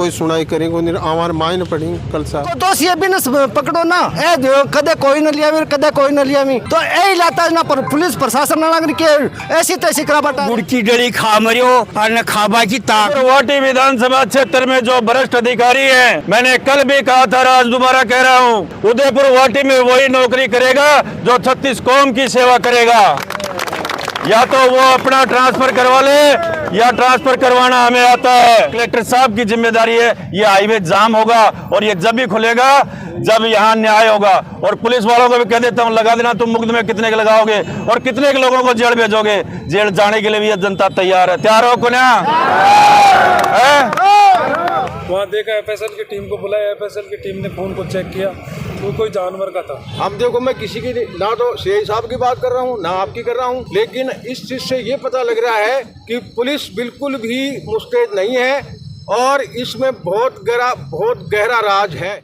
कोई सुनाई करेंगे हमारे मायने पड़ी कल सा तो दोष ये भी न पकड़ो ना ए जो कदे कोई न लिया भी कदे कोई न लिया भी तो ए लाता ना पर पुलिस प्रशासन ना लग के ऐसी तैसी करा बटा गुड़की गली खा मरियो और खाबा की ताक। गुवाहाटी विधानसभा क्षेत्र में जो भ्रष्ट अधिकारी है, मैंने कल भी कहा था, आज दोबारा कह रहा हूँ, उदयपुर गुवाहाटी में वही नौकरी करेगा जो 36 कौम की सेवा करेगा। या तो वो अपना ट्रांसफर करवा ले या ट्रांसफर करवाना हमें आता है। कलेक्टर साहब की जिम्मेदारी है। ये हाईवे जाम होगा और ये जब भी खुलेगा जब यहाँ न्याय होगा। और पुलिस वालों को भी कह देता हूँ, लगा देना, तुम मुकदमे कितने के लगाओगे और कितने के लोगों को जेल भेजोगे। जेल जाने के लिए भी ये जनता तैयार है। तैयार हो कुन्या? वहाँ देखा, एफएसएल की टीम को बुलाया, एफएसएल की टीम ने फोन को चेक किया, वो कोई जानवर का था। हम देखो, मैं किसी की ना तो सीआई साहब की बात कर रहा हूँ ना आपकी कर रहा हूँ, लेकिन इस चीज से ये पता लग रहा है कि पुलिस बिल्कुल भी मुस्तैद नहीं है और इसमें बहुत गहरा राज है।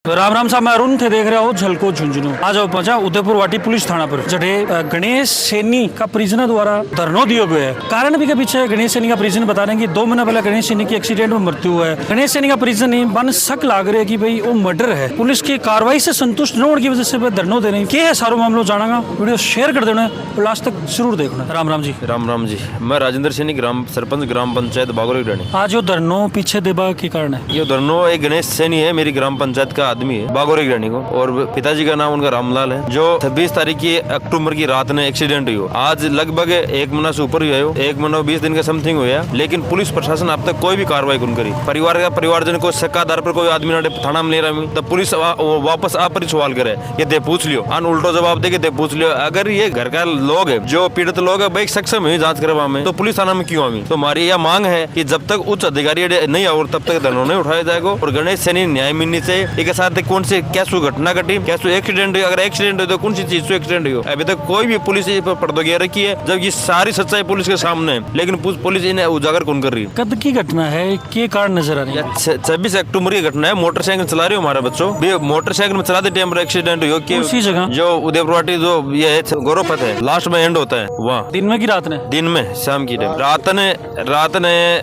राम राम साहब, मैं अरुण थे देख रहा हूँ झलको झुंझुनू। आज पहुंचा उदयपुर वाटी पुलिस थाना पर, जटे गणेश सैनी का परिजन द्वारा धरना दिया गया है। कारण भी के पीछे गणेश सैनी का परिजन बता रहे हैं कि 2 महीना पहले गणेश सैनी की एक्सीडेंट में मृत्यु हुआ है। गणेश सैनी का परिजन बन शक लाग रहे कि भाई वो मर्डर है। पुलिस की कार्रवाई से संतुष्ट न होने की वजह से धरना दे रहे क्या है। सारो मामलो जानेगा, वीडियो शेयर कर देना और लास्ट तक जरूर देखना। राम राम जी। राम राम जी। मैं राजेंद्र सैनी, ग्राम सरपंच ग्राम पंचायत बागोरी रानी। आज यो धरनो पीछे देबा के कारण है? ये धरनो एक गणेश सैनी है, मेरी ग्राम पंचायत का आदमी है, बागोरी को, और पिताजी का नाम उनका रामलाल है, जो 26 तारीख की अक्टूबर की रात में एक्सीडेंट हुई। आज लगभग 1 महीना से ऊपर हुआ है, 1 महीना 20 दिन का समथिंग हुआ, लेकिन पुलिस प्रशासन अब तक कोई भी कार्रवाई नहीं करी। परिवारजन को शक आधार पर कोई आदमी थाना में ले रहा, तब पुलिस वापस आप पर सवाल करे, ये दे पूछ लियो, अन उल्टो जवाब दे के दे पूछ लियो। अगर ये घर का लोग है, जो पीड़ित लोग है, भाई सक्षम है जांच करवा में, तो पुलिस थाना में क्यों आवी? तो हमारी यह मांग है कि जब तक उच्च अधिकारी नहीं और तब तक धरना नहीं उठाया जाएगा और गणेश सैनी न्याय मिलनी चाहिए। एक साथ कौन से क्या घटना घटी, क्या एक्सीडेंट, अगर एक्सीडेंट हो तो कौन सी चीज से एक्सीडेंट हो? अभी तक कोई भी पुलिस पर पर्दोगिरी रखी है, जब ये सारी सच्चाई पुलिस के सामने है, लेकिन पुलिस इन्हें उजागर कौन कर रही है? कब की घटना है, क्या कारण नजर आ रही है? 26 अक्टूबर की घटना है। मोटरसाइकिल चला रहे हो हमारे बच्चों, मोटरसाइकिल में चलाते टाइम एक्सीडेंट हो, उसी जगह जो उदयपुर जो ये है गौरव पथ है, लास्ट में एंड होता है वहाँ। दिन में की रात ने? दिन में, शाम की टाइम, रात ने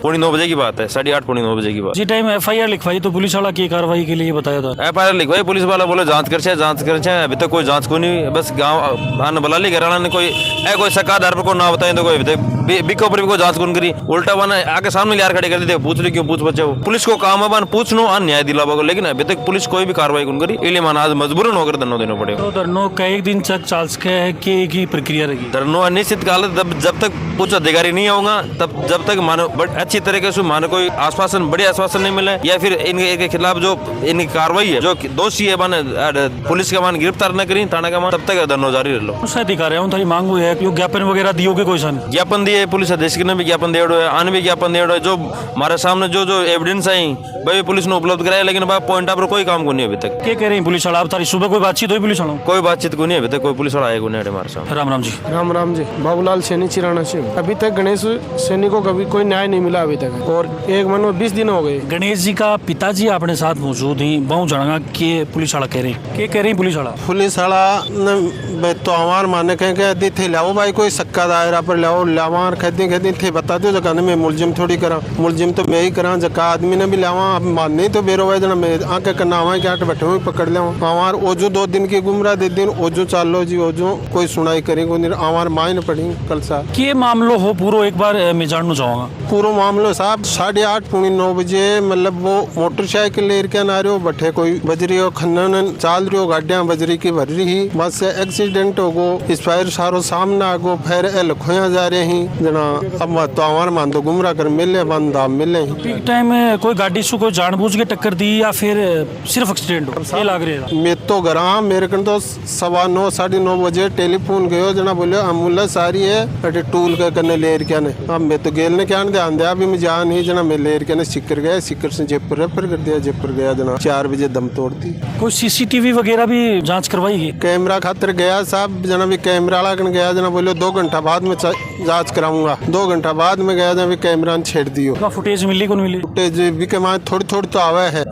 9:15 बजे की बात है, 8:30 पौने 9 बजे की बात। जी टाइम FIR लिखवाई तो पुलिस वाला की कार्रवाई के लिए बताया था? FIR लिखवाई, पुलिस वाला बोले जांच कर, अभी तक कोई जांच को नहीं। बस गाँव बला ली घराना ने कोई सकाधार पर को ना बताए तो कोई अभी तक बिको पर भी कोई जांच कौन करी। उल्टा बना आगे सामने यार खड़े कर देते, पूछ ली क्यों, पूछ बच्चे। पुलिस को काम है पूछनो और न्याय दिलावा को, लेकिन अभी तक पुलिस कोई भी कार्रवाई कौन करी। इसलिए माना आज मजबूरन होकर धरना देना पड़े। तो धरनो कई दिन तक चाल सके है की प्रक्रिया रहेगी? धरनो अनिश्चित काल, जब तक उच्च अधिकारी नहीं होगा, तब जब तक मानो अच्छी तरीके से मानो कोई आश्वासन, बड़े आश्वासन नहीं मिले, या फिर इनके खिलाफ जो इनकी कार्रवाई है, जो दोषी है पुलिस का गिरफ्तार न करी थाना का, तब तक धरना जारी रह लो। अधिकारी थारी मांग हुई है कि ज्ञापन वगैरह दियोगे? कोई सन ज्ञापन दिए, पुलिस अधीक्षक ने भी ज्ञापन दिया है, आने भी ज्ञापन दिया है, जो हमारे सामने जो एविडेंस आई भाई पुलिस ने उपलब्ध कराया, लेकिन पॉइंट पर कोई काम को नहीं अभी तक। क्या कह रहे हैं पुलिस वाला? तारी सुबह कोई बातचीत हुई पुलिस वालों? कोई बातचीत को नहीं अभी तक, कोई पुलिस वाला आएगा नहीं हमारे सामने। राम राम जी। राम राम जी। बाबूलाल सैनी, चिराना से। अभी तक गणेश सैनी को कभी कोई न्याय नहीं मिला अभी तक, और 1 महीना 20 दिन हो गए। गणेश जी का पिताजी अपने साथ मौजूद ही, बहु जाना कि पुलिस वाला कह रहे हैं, क्या कह रहे हैं पुलिस वाला? पुलिस वाला तो हमारे माने कहेंगे थे लाओ भाई, कोई सक्का दायरा पर लाओ, लावार खरीदी थे, बता दो जगह में मुलजिम थोड़ी करा, मुलजिम तो मैं ही करा, जगह आदमी ने भी लावा, अब मान नहीं तो बेरो भाई जना मैं आके करना हवा क्या बैठे हुए पकड़ लिया हमार ओजो 2 दिन की गुमराह दे दिन ओजो चालो जी, ओजो कोई सुनाई करेंगे हमारे मायने पड़ी कल सा। ये मामलो हो पूरा एक बार मैं जानना चाहूँगा पूरा मामलो साहब 8:30 पौने 9 बजे, मतलब वो मोटरसाइकिल लेकर आ रहे हो, बैठे कोई बजरी हो, खन्ना चाल रही हो, गाड़ियां बजरी की भर रही ही, बस से एक्सीडेंट हो गो, स्पायर सारो सामने आ गो, फिर लखोया जा रहे ही जना, अब तो हमारे मान तो गुमराह कर मिले बंदा मिले। पीक टाइम में कोई गाड़ी से कोई जानबूझ के टक्कर दी या फिर सिर्फ एक्सीडेंट हो? ये लग रहा है। मैं तो गरा मेरे को तो 9:15 9:30 बजे टेलीफोन गयो, जना बोले एम्बुलेंस आ रही है, अटे टूल के करने लेर क्या ने, अब मैं तो गेल ने क्या ध्यान दिया, अभी मैं जान ही जना मैं लेर के ने सिक्कर गया, सिक्कर से जयपुर रेफर कर दिया, जयपुर गया जना 4 बजे दम तोड़ दी। कोई सीसीटीवी वगैरह भी जांच करवाई है? कैमरा खातर गया साहब जना भी कैमरा वाला कन गया जना बोलो 2 घंटा बाद में जांच कराऊंगा। 2 घंटा बाद में गया जना भी कैमरा ने छेड़ दियो। क्या फुटेज मिली कौन मिली? फुटेज भी के मान थोड़ी थोड़ी तो आवा है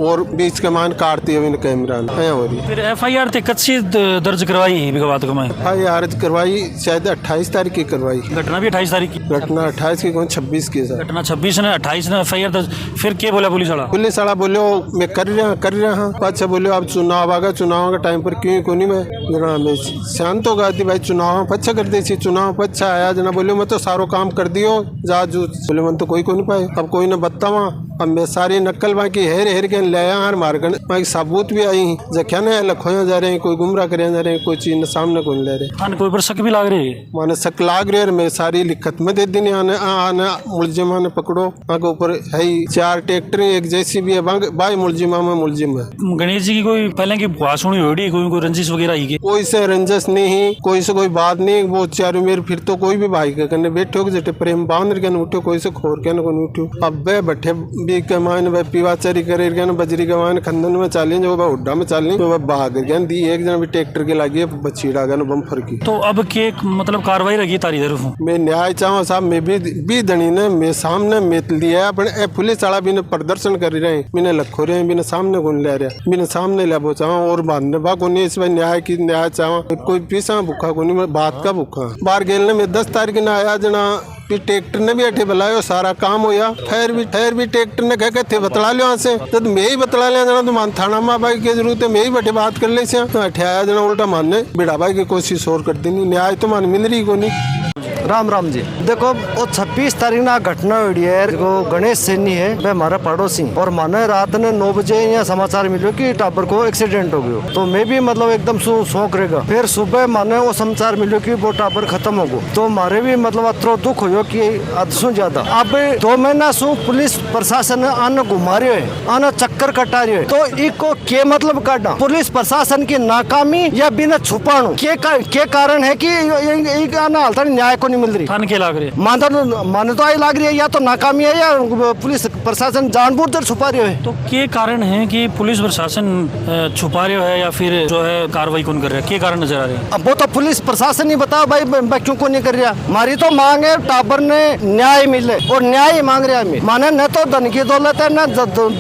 और बीच के मान काटती है कैमरा ने हो रही। फिर FIR ते कद से दर्ज करवाई है विगत कमाए? FIR करवाई शायद 28 तारीख की करवाई। घटना भी 28 तारीख की? घटना 28 की कौन 26 की सर। घटना 26 ने 28 ने FIR दर्ज। फिर क्या बोला पुलिस वाला? पुलिस वाला बोलो मैं कर रहा हूँ। अच्छा बोलो अब चुनाव आगा, चुनाव का टाइम पर क्यों कोनी मैं जना मैं शांत हो गई थी भाई। चुनाव पच्छा कर दी थी, चुनाव पच्छा आया जना बोलो मैं तो सारो काम कर दियो जा जू बोले मन तो कोई को नहीं पाए। अब कोई ने बतावा अब मैं सारी नकल बाकी हेर के ले हर मारगन बाकी सबूत भी आई जख्या ने लखोया जा रहे हैं, कोई गुमराह करे जा रहे हैं, कोई चीज सामने को नहीं ले रहे। थाने कोई पर शक भी लाग रही है? माने शक लाग रहे मैं सारी लिखत में दे दी आने मुलजिमा ने पकड़ो। आगे ऊपर है 4 ट्रैक्टर एक JCB है भाई मुलजिमा में मुलजिम है। गणेश जी की कोई पहले की बुआस होनी होड़ी, कोई रंजिश वगैरह आई? कोई से रंजस नहीं, कोई से कोई बात नहीं। वो चारों मेरे फिर तो कोई भी भाई के कने बैठे हो जटे प्रेम भावना के उठो, कोई से खोर के न उठो। अब बे बैठे भी कमान बे पीवाचारी करे के बजरी कमान खंदन में चाली जो उड्डा में चाली तो भाग गए दी एक जना भी ट्रैक्टर के लागी बचीड़ा गन बम फरकी। तो अब के मतलब कार्रवाई रही तारी तरफ? मैं न्याय चाहूँ साहब मैं भी धनी ने मैं सामने मेत लिया अपने पुलिस वाला भी ने प्रदर्शन कर रहे हैं, मैंने लखो रहे हैं, मैंने सामने कौन ले रहा, मैंने सामने ले वो चाहूँ और बांधने बा को नहीं। इस बार न्याय की न्याय चाहूँ कोई पीसा भूखा को नहीं, मैं बात का भूखा। बाहर गेलने में 10 तारीख ने आया जना ट्रैक्टर ने भी अठे बुलायो सारा काम होया। फिर भी ट्रैक्टर ने कह थे बतला लियो यहाँ से तो मैं ही बतला लिया जना तुम थाना में भाई की जरूरत है मैं ही बैठे बात कर ले तो अठे आया जना उल्टा मानने बिड़ा भाई की कोशिश और कर देनी। न्याय तो मान मिल रही को नहीं। राम जी देखो वो 26 तारीख ना घटना हुई है। देखो गणेश सैनी है वे हमारा पड़ोसी और माने रात ने 9 बजे यहाँ समाचार मिलो कि टाबर को एक्सीडेंट हो गयो। तो मैं भी मतलब एकदम शौक रहेगा। फिर सुबह माने वो समाचार मिलो कि वो टाबर खत्म हो गयो तो हमारे भी मतलब अतरो दुख हो कि अदसू ज्यादा। अब 2 महीना सु पुलिस प्रशासन आने घुमा रहे है, आना चक्कर कटा रहे है। तो इको के मतलब काटना पुलिस प्रशासन की नाकामी या बिना छुपाणु के कारण है कि हालत न्याय को नहीं मिल रही। थाने के लाग रही माने तो आई लाग रही है या तो नाकामी है या पुलिस प्रशासन जानबूझकर छुपा रहे है। तो के कारण है कि पुलिस प्रशासन छुपा रहे है या फिर जो है कार्रवाई कौन कर रहा है, के कारण नजर आ रहे हैं? अब वो तो पुलिस प्रशासन ही बताओ भाई क्यों को नहीं कर रहा। हमारी तो मांग है टाबर ने न्याय मिले और न्याय ही मांग रहे हैं। माने न तो धन की दौलत है न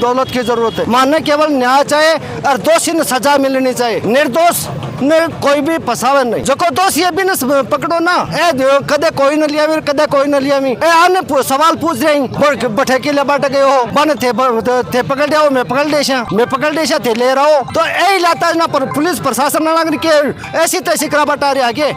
दौलत की जरूरत है, माने केवल न्याय चाहिए और दोषी ने सजा मिलनी चाहिए। निर्दोष ने कोई भी फसावे नहीं, जो को दोषी भी न पकड़ो ना कदे कोई न लिया कदे कोई न लिया मी आने सवाल पूछ रहे हैं बैठे के लिए बैठ गए हो बने थे पकड़ जाओ मैं पकड़ देशा थे ले रहा हो। तो यही लाता है ना पर पुलिस प्रशासन नागरिक के ऐसी तैसी करा बता रहे आगे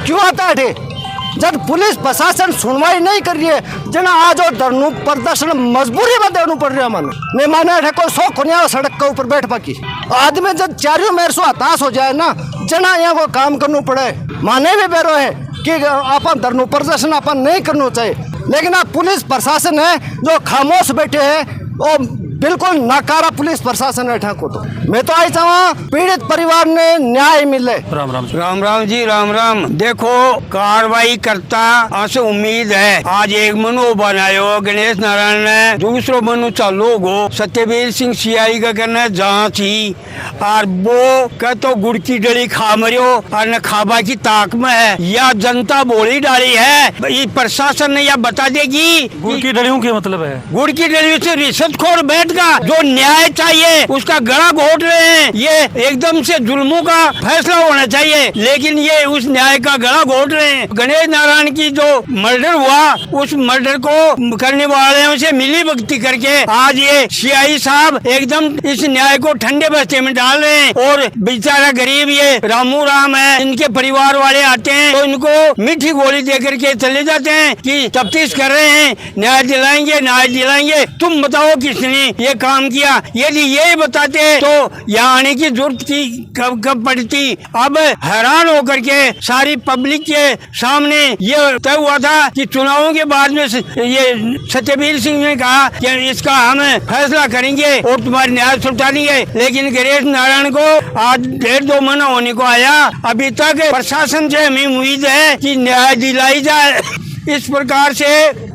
क्यों आता है जब पुलिस प्रशासन सुनवाई नहीं कर रही है। जना आज और धरनु प्रदर्शन मजबूरी में देनु पड़ रहा है। मैं माने को 100 कोनिया सड़क के ऊपर बैठ पाकी आदमी जब चारों मेरे से हताश हो जाए ना जना यहाँ को काम करना पड़े। माने भी बेरो है कि अपन धरनु प्रदर्शन अपन नहीं करना चाहिए, लेकिन आप पुलिस प्रशासन है जो खामोश बैठे है और बिल्कुल नकारा पुलिस प्रशासन है ठाकुर। तो मैं तो आई चाहूँ पीड़ित परिवार ने न्याय मिले। राम जी राम। देखो कार्रवाई करता ऐसे उम्मीद है। आज एक मनु बनायो गणेश नारायण ने, दूसरो मनु चालू गो सत्यवीर सिंह CI का करना जांच ही और वो कह तो गुड़ की डली खा मरियो और न खाबा की ताक में है या जनता बोली डाली है। ये प्रशासन ने यह बता देगी गुड़ की डलियों के मतलब है गुड़ की डलियों से रिश्वतखोर बैठ का जो न्याय चाहिए उसका गला घोट रहे हैं। ये एकदम से जुल्मों का फैसला होना चाहिए, लेकिन ये उस न्याय का गला घोट रहे हैं। गणेश नारायण की जो मर्डर हुआ उस मर्डर को करने वाले से मिली भक्ति करके आज ये CI साहब एकदम इस न्याय को ठंडे बस्ते में डाल रहे हैं। और बेचारा गरीब ये रामू राम है, इनके परिवार वाले आते हैं तो इनको मीठी गोली दे करके चले जाते हैं कि तफ्तीश कर रहे हैं, न्याय दिलाएंगे। तुम बताओ किसने ये काम किया? यदि ये बताते तो यहाँ आने की जरूरत की कब पड़ती। अब हैरान होकर के सारी पब्लिक के सामने ये तय हुआ था कि चुनावों के बाद में ये सत्यवीर सिंह ने कहा कि इसका हम फैसला करेंगे और तुम्हारी न्याय सुलझा देंगे। लेकिन गणेश नारायण को आज 1.5-2 महीना होने को आया, अभी तक प्रशासन से हमें उम्मीद है कि न्याय दिलाई जाए। इस प्रकार से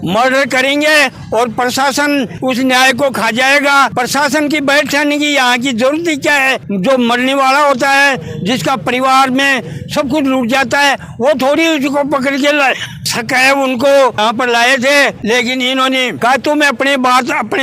मर्डर करेंगे और प्रशासन उस न्याय को खा जाएगा। प्रशासन की बैठ जाने की यहाँ की जरूरत ही क्या है? जो मरने वाला होता है, जिसका परिवार में सब कुछ लूट जाता है, वो थोड़ी उसको पकड़ के सका है। उनको यहाँ पर लाए थे, लेकिन इन्होंने कहा तुम अपने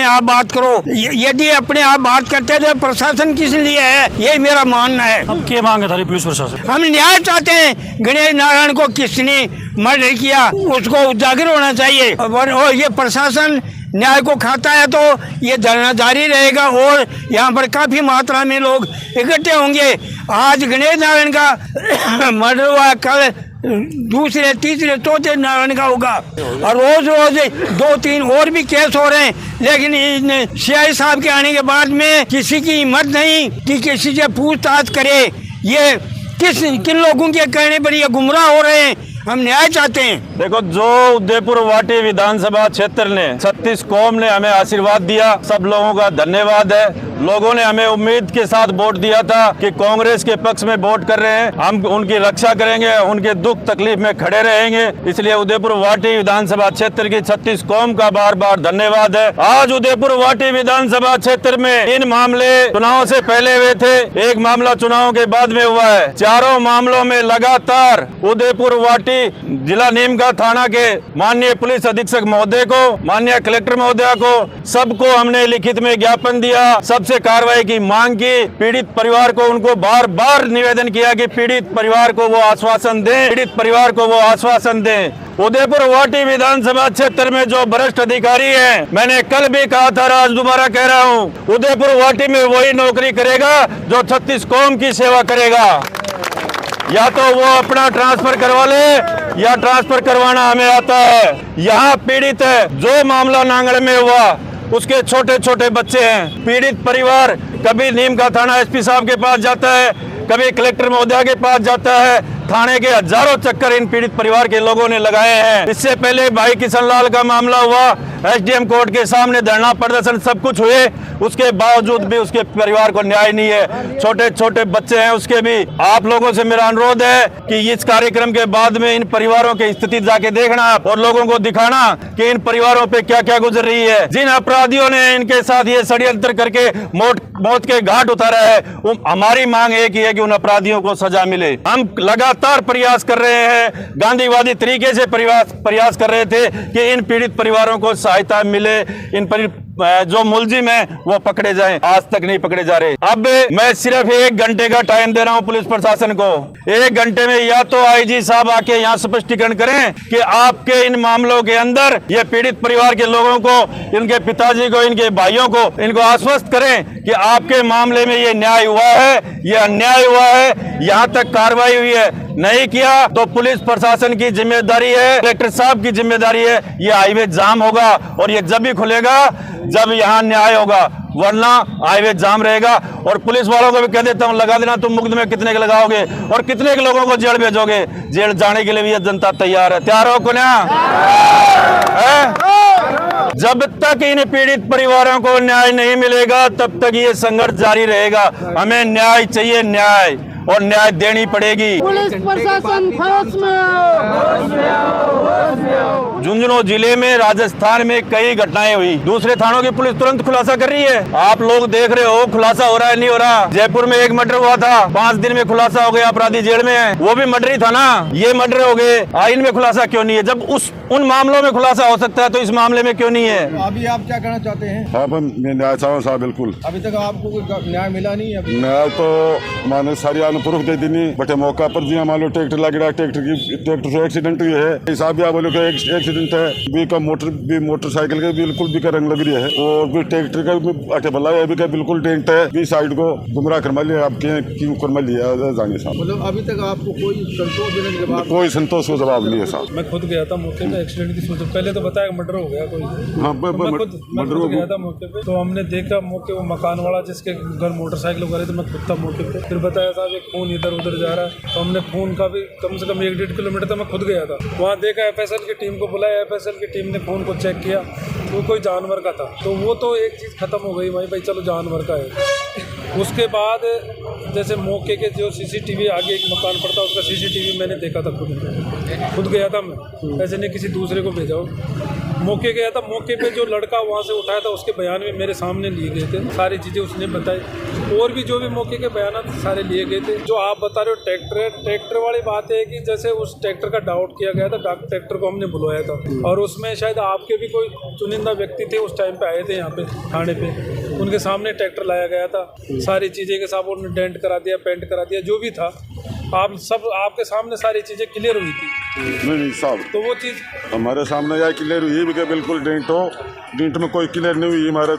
आप बात करो। यदि अपने आप बात करते थे, प्रशासन किस लिए है? ये मेरा मानना है। अब क्या मांग है थारी पुलिस प्रशासन? हम न्याय चाहते हैं। गणेश नारायण को किसने मर्डर किया उसको उजागर होना चाहिए, और ये प्रशासन न्याय को खाता है तो ये धरना जारी रहेगा और यहाँ पर काफी मात्रा में लोग इकट्ठे होंगे। आज गणेश नारायण का मर्डर हुआ, कल दूसरे तीसरे चौथे नारायण का होगा, और रोज रोज 2-3 और भी केस हो रहे हैं। लेकिन इन सीआई साहब के आने के बाद में किसी की हिम्मत नहीं कि किसी से पूछताछ करे। ये किन लोगों के कहने पर ये गुमराह हो रहे हैं? हम न्याय चाहते हैं। देखो, जो उदयपुर वाटी विधानसभा क्षेत्र ने 36 कौम ने हमें आशीर्वाद दिया, सब लोगों का धन्यवाद है। लोगों ने हमें उम्मीद के साथ वोट दिया था कि कांग्रेस के पक्ष में वोट कर रहे हैं, हम उनकी रक्षा करेंगे, उनके दुख तकलीफ में खड़े रहेंगे। इसलिए उदयपुर वाटी विधानसभा क्षेत्र की 36 कौम का बार बार धन्यवाद है। आज उदयपुर वाटी विधानसभा क्षेत्र में इन मामले चुनाव से पहले हुए थे, एक मामला चुनाव के बाद में हुआ है। चारों मामलों में लगातार उदयपुर वाटी जिला नीमका थाना के माननीय पुलिस अधीक्षक महोदय को, माननीय कलेक्टर महोदय को, सबको हमने लिखित में ज्ञापन दिया, सबसे कार्रवाई की मांग की। पीड़ित परिवार को उनको बार बार निवेदन किया कि पीड़ित परिवार को वो आश्वासन दें, पीड़ित परिवार को वो आश्वासन दें। उदयपुर वाटी विधानसभा क्षेत्र में जो वरिष्ठ अधिकारी हैं, मैंने कल भी कहा था, आज दोबारा कह रहा हूं, उदयपुर वाटी में वही नौकरी करेगा जो 36 कौम की सेवा करेगा। या तो वो अपना ट्रांसफर करवा ले या ट्रांसफर करवाना हमें आता है। यहाँ पीड़ित है, जो मामला नांगड़ में हुआ उसके छोटे छोटे बच्चे हैं। पीड़ित परिवार कभी नीमका थाना एसपी साहब के पास जाता है, कभी कलेक्टर महोदय के पास जाता है। थाने के हजारों चक्कर इन पीड़ित परिवार के लोगों ने लगाए हैं। इससे पहले भाई किशन लाल का मामला हुआ, एसडीएम कोर्ट के सामने धरना प्रदर्शन सब कुछ हुए, उसके बावजूद भी उसके परिवार को न्याय नहीं है। छोटे छोटे बच्चे हैं उसके भी। आप लोगों से मेरा अनुरोध है कि इस कार्यक्रम के बाद में इन परिवारों की स्थिति जाके देखना और लोगों को दिखाना कि इन परिवारों पे क्या क्या गुजर रही है। जिन अपराधियों ने इनके साथ ये षड्यंत्र करके मौत के घाट उतारा है, हमारी मांग एक ही है कि उन अपराधियों को सजा मिले। हम लगातार प्रयास कर रहे हैं, गांधीवादी तरीके से प्रयास कर रहे थे कि इन पीड़ित परिवारों को सहायता मिले, इन जो मुलजिम है वो पकड़े जाएं। आज तक नहीं पकड़े जा रहे। अब मैं सिर्फ 1 घंटे का टाइम दे रहा हूं पुलिस प्रशासन को। 1 घंटे में या तो आईजी साहब आके यहाँ स्पष्टीकरण करें कि आपके इन मामलों के अंदर ये पीड़ित परिवार के लोगों को, इनके पिताजी को, इनके भाइयों को, इनको आश्वस्त करें कि आपके मामले में ये न्याय हुआ है, ये अन्याय हुआ है, यहाँ तक कार्रवाई हुई है। नहीं किया तो पुलिस प्रशासन की जिम्मेदारी है, कलेक्टर साहब की जिम्मेदारी है। ये हाईवे जाम होगा और ये जब भी खुलेगा जब यहाँ न्याय होगा, वरना हाईवे जाम रहेगा। और पुलिस वालों को भी कह देता हूँ, लगा देना, तुम मुकदमे कितने के लगाओगे और कितने के लोगों को जेल भेजोगे। जेल जाने के लिए भी ये जनता तैयार है। तैयार हो को ना? जब तक इन पीड़ित परिवारों को न्याय नहीं मिलेगा तब तक ये संघर्ष जारी रहेगा। हमें न्याय चाहिए, न्याय, और न्याय देनी पड़ेगी। पुलिस प्रशासन होश में आओ। झुंझुनू जिले में, राजस्थान में कई घटनाएं हुई, दूसरे थानों की पुलिस तुरंत खुलासा कर रही है। आप लोग देख रहे हो खुलासा हो रहा है, नहीं हो रहा। जयपुर में एक मर्डर हुआ था, 5 दिन में खुलासा हो गया, अपराधी जेल में है। वो भी मर्डर ही था ना, ये मर्डर हो गए। आइन में खुलासा क्यों नहीं है? जब उन मामलों में खुलासा हो सकता है तो इस मामले में क्यों नहीं है? अभी आप क्या कहना चाहते हैं? मैं न्याय चाहूँ साहब, बिल्कुल। अभी तक आपको कोई न्याय मिला नहीं है? न्याय तो माने सारी प्रूफ दे दी नहीं, बटे मौका पर जी मान लो ट्रैक्टर लग रहा है, ट्रैक्टर से एक्सीडेंट हुई है। हिसाब भी बोलो एक्सीडेंट है, भी का मोटरसाइकिल के बिल्कुल भी का रंग लग रही है, और भी ट्रैक्टर का भी अटे भला है, भी का बिल्कुल डेंट है, भी साइड को गुमराह करवा लिया। आप क्यों करवा लिया जाने साहब? मतलब अभी तक आपको कोई संतोषजनक जवाब? कोई संतोष को जवाब नहीं है साहब। मैं खुद गया था मौके पे, एक्सीडेंट की सूचना पहले तो बताया मर्डर हो गया कोई। मैं खुद गया था मौके पे, तो हमने देखा मौके वो मकान वाला जिसके घर मोटरसाइकिल वगैरह, तो मैं खुद था मौके पे। फिर बताया साहब एक खून इधर उधर जा रहा है, तो हमने खून का भी कम से कम 1-1.5 किलोमीटर तक मैं खुद गया था। वहाँ देखा, FSL की टीम को बुलाया, FSL की टीम ने खून को चेक किया, वो कोई जानवर का था, तो वो तो एक चीज़ खत्म हो गई भाई चलो जानवर का है। उसके बाद जैसे मौके के जो सीसीटीवी आगे एक मकान पड़ता उसका सीसीटीवी मैंने देखा था, खुद गया था मैं, ऐसे नहीं किसी दूसरे को भेजा हो। मौके गया था, मौके पे जो लड़का वहाँ से उठाया था उसके बयान में मेरे सामने लिए गए थे, सारी चीज़ें उसने बताई, और भी जो भी मौके के बयान सारे लिए गए थे। जो आप बता रहे हो ट्रैक्टर है, ट्रैक्टर वाली बात है कि जैसे उस ट्रैक्टर का डाउट किया गया था, ट्रैक्टर को हमने बुलवाया था और उसमें शायद आपके भी कोई चुनिंदा व्यक्ति थे उस टाइम पे आए थे यहाँ पे थाने पे, उनके सामने ट्रैक्टर लाया गया था, सारी चीज़ें के साथ उन्होंने डेंट करा दिया, पेंट करा दिया, जो भी था आप सब आपके सामने सारी चीज़ें क्लियर हुई थी। नहीं साहब, तो वो चीज़ हमारे सामने यह क्लियर हुई कि बिल्कुल डेंट में कोई क्लियर नहीं हुई हमारे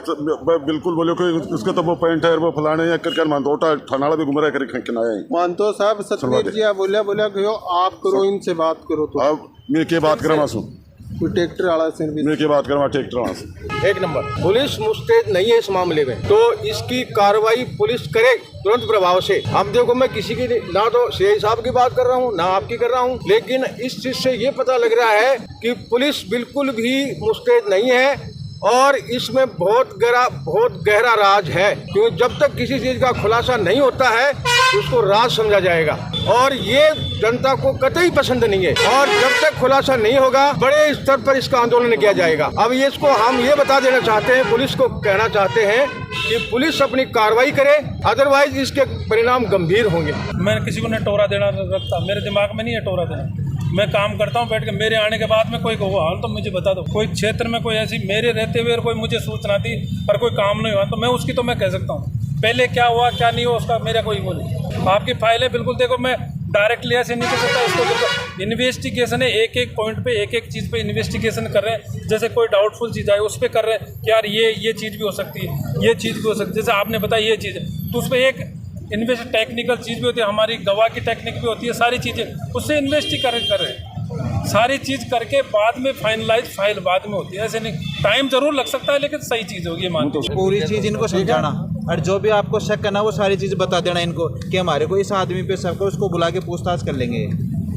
बिल्कुल बोले कोई उसका तो वो पैंट है वो फलाने या करके मानतोटा थानाला भी घुमरा करके किनाया मानतो साहब सतवीर जी आप बोलिया कि आप करो इनसे बात करो, तो अब मैं के बात करा मासूम कोई ट्रैक्टर वाला से भी मैं के बात करा ट्रैक्टर वाला से। एक नंबर पुलिस मुस्तैद नहीं है इस मामले में, तो इसकी कार्रवाई पुलिस करे तुरंत प्रभाव से। अब देखो मैं किसी की ना तो सीआई साहब की बात कर रहा हूँ ना आपकी कर रहा हूँ, लेकिन इस चीज से ये पता लग रहा है कि पुलिस बिल्कुल भी मुस्तैद नहीं है और इसमें बहुत गहरा राज है, क्योंकि जब तक किसी चीज का खुलासा नहीं होता है उसको राज समझा जाएगा और ये जनता को कतई पसंद नहीं है, और जब तक खुलासा नहीं होगा बड़े स्तर पर इसका आंदोलन किया जाएगा। अब ये इसको हम ये बता देना चाहते हैं, पुलिस को कहना चाहते हैं कि पुलिस अपनी कार्रवाई करे, अदरवाइज इसके परिणाम गंभीर होंगे। मैं किसी को टोरा देना रखता, मेरे दिमाग में नहीं है टोरा देना, मैं काम करता हूँ बैठ के, मेरे आने के बाद में कोई को हाल तो मुझे बता दो, कोई क्षेत्र में कोई ऐसी मेरे रहते हुए कोई मुझे सूचना दी और कोई काम नहीं हुआ तो मैं उसकी तो मैं कह सकता हूँ, पहले क्या हुआ क्या नहीं हुआ उसका मेरा कोई वो नहीं। आपकी फाइलें बिल्कुल देखो, मैं डायरेक्टली ऐसे नहीं कर सकता, इसको देखो इन्वेस्टिगेशन है, एक एक पॉइंट पे एक एक चीज़ पे इन्वेस्टिगेशन कर रहे हैं, जैसे कोई डाउटफुल चीज़ आए उस पर कर रहे हैं कि यार ये चीज़ भी हो सकती है, ये चीज़ भी हो सकती है, जैसे आपने बताया ये चीज़ है तो उस पर एक इन्वेस्ट टेक्निकल चीज़ भी होती है, हमारी गवाह की टेक्निक भी होती है, सारी चीज़ें उससे इन्वेस्टिगेट कर रहे हैं, सारी चीज़ करके बाद में फाइनलाइज फाइल बाद में होती है, ऐसे नहीं टाइम जरूर लग सकता है लेकिन सही चीज़ होगी मानते हैं। पूरी चीज़ इनको समझाना और जो भी आपको शक करना वो सारी चीज़ बता देना इनको कि हमारे को इस आदमी पे शक है, उसको बुला के पूछताछ कर लेंगे।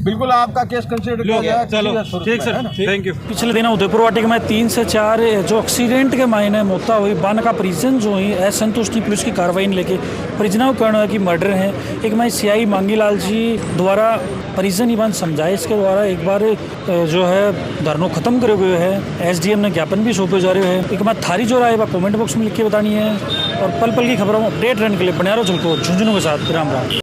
बिल्कुल आपका केस कंसिडर किया गया। चलो ठीक सर, थैंक यू। पिछले दिन उदयपुर वाटिका में 3 से 4 जो एक्सीडेंट के मायने मौत हुई, बान का परिजन जो ही असंतुष्टि पुलिस की कार्रवाई ने लेके परिजनों को कहना है कि मर्डर है। एक मैं सीआई मांगीलाल जी द्वारा परिजन इवन समझाए, इसके द्वारा एक बार जो है धरनो खत्म करे हुए है, एसडीएम ने ज्ञापन भी सौंपे जा रहे हैं। एक बार थारी जो राय कमेंट बॉक्स में लिख के बतानी है और पल पल की खबरों अपडेट रहने के लिए बने रहो झलको झुंझुनों के साथ। राम राम।